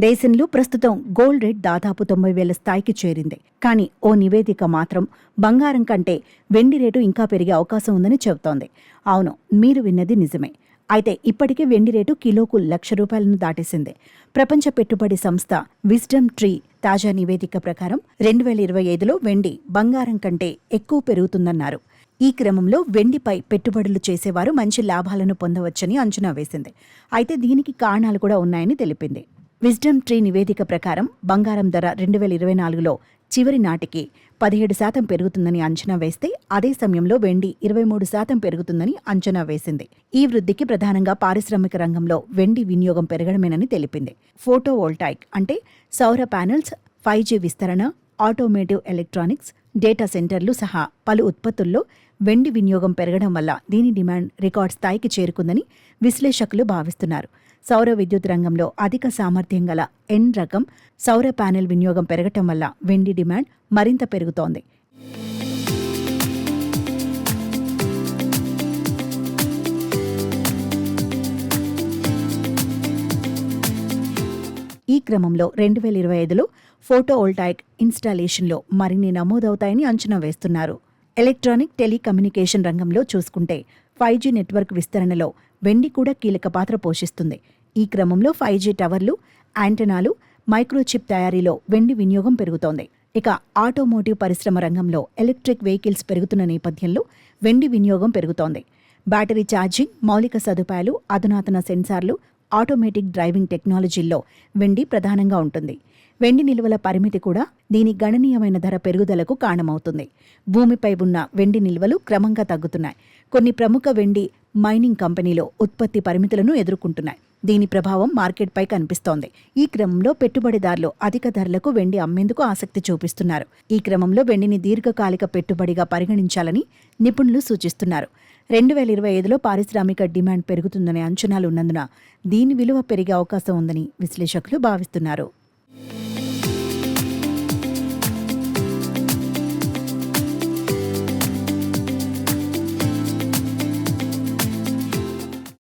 దేశంలో ప్రస్తుతం gold rate దాదాపు 90,000 స్థాయికి చేరింది. కానీ ఓ నివేదిక మాత్రం బంగారం కంటే వెండి రేటు ఇంకా పెరిగే అవకాశం ఉందని చెబుతోంది. అవును, మీరు విన్నది నిజమే. అయితే ఇప్పటికే వెండి రేటు కిలోకు ₹1,00,000 దాటేసింది. ప్రపంచ పెట్టుబడి సంస్థ విజ్డమ్ ట్రీ తాజా నివేదిక ప్రకారం 2025లో వెండి బంగారం కంటే ఎక్కువ పెరుగుతుందన్నారు. ఈ క్రమంలో వెండిపై పెట్టుబడులు చేసేవారు మంచి లాభాలను పొందవచ్చని అంచనా వేసింది. అయితే దీనికి కారణాలు కూడా ఉన్నాయని తెలిపింది. విజ్డమ్ ట్రీ నివేదిక ప్రకారం బంగారం ధర 2024లో చివరి నాటికి 17% పెరుగుతుందని అంచనా వేస్తే అదే సమయంలో వెండి 23% పెరుగుతుందని అంచనా వేసింది. ఈ వృద్ధికి ప్రధానంగా పారిశ్రామిక రంగంలో వెండి వినియోగం పెరగడమేనని తెలిపింది. ఫోటోవోల్టాయిక్ అంటే సౌర ప్యానెల్స్, 5G విస్తరణ, ఆటోమేటివ్ ఎలక్ట్రానిక్స్, డేటా సెంటర్లు సహా పలు ఉత్పత్తుల్లో వెండి వినియోగం పెరగడం వల్ల దీని డిమాండ్ రికార్డ్ స్థాయికి చేరుకుందని విశ్లేషకులు భావిస్తున్నారు. సౌర విద్యుత్ రంగంలో అధిక సామర్థ్యం గల N రకం సౌర ప్యానెల్ వినియోగం పెరగటం వల్ల వెండి డిమాండ్ మరింత పెరుగుతోంది. ఈ క్రమంలో 2025లో ఫోటోవోల్టాయిక్ ఇన్స్టాలేషన్లో మరిన్ని నమోదవుతాయని అంచనా వేస్తున్నారు. ఎలక్ట్రానిక్ టెలికమ్యూనికేషన్ రంగంలో చూసుకుంటే 5G నెట్వర్క్ విస్తరణలో వెండి కూడా కీలక పాత్ర పోషిస్తుంది. ఈ క్రమంలో 5G టవర్లు, యాంటెనాలు, మైక్రోచిప్ తయారీలో వెండి వినియోగం పెరుగుతోంది. ఇక ఆటోమోటివ్ పరిశ్రమ రంగంలో ఎలక్ట్రిక్ వెహికల్స్ పెరుగుతున్న నేపథ్యంలో వెండి వినియోగం పెరుగుతోంది. బ్యాటరీ ఛార్జింగ్, మౌలిక సదుపాయాలు, అధునాతన సెన్సార్లు, ఆటోమేటిక్ డ్రైవింగ్ టెక్నాలజీల్లో వెండి ప్రధానంగా ఉంటుంది. వెండి నిల్వల పరిమితి కూడా దీని గణనీయమైన ధర పెరుగుదలకు కారణమవుతుంది. భూమిపై ఉన్న వెండి నిల్వలు క్రమంగా తగ్గుతున్నాయి. కొన్ని ప్రముఖ వెండి మైనింగ్ కంపెనీలు ఉత్పత్తి పరిమితులను ఎదుర్కొంటున్నాయి. దీని ప్రభావం మార్కెట్పై కనిపిస్తోంది. ఈ క్రమంలో పెట్టుబడిదారులు అధిక ధరలకు వెండి అమ్మేందుకు ఆసక్తి చూపిస్తున్నారు. ఈ క్రమంలో వెండిని దీర్ఘకాలిక పెట్టుబడిగా పరిగణించాలని నిపుణులు సూచిస్తున్నారు. 2025లో పారిశ్రామిక డిమాండ్ పెరుగుతుందనే అంచనాలు ఉన్నందున దీని విలువ పెరిగే అవకాశం ఉందని విశ్లేషకులు భావిస్తున్నారు.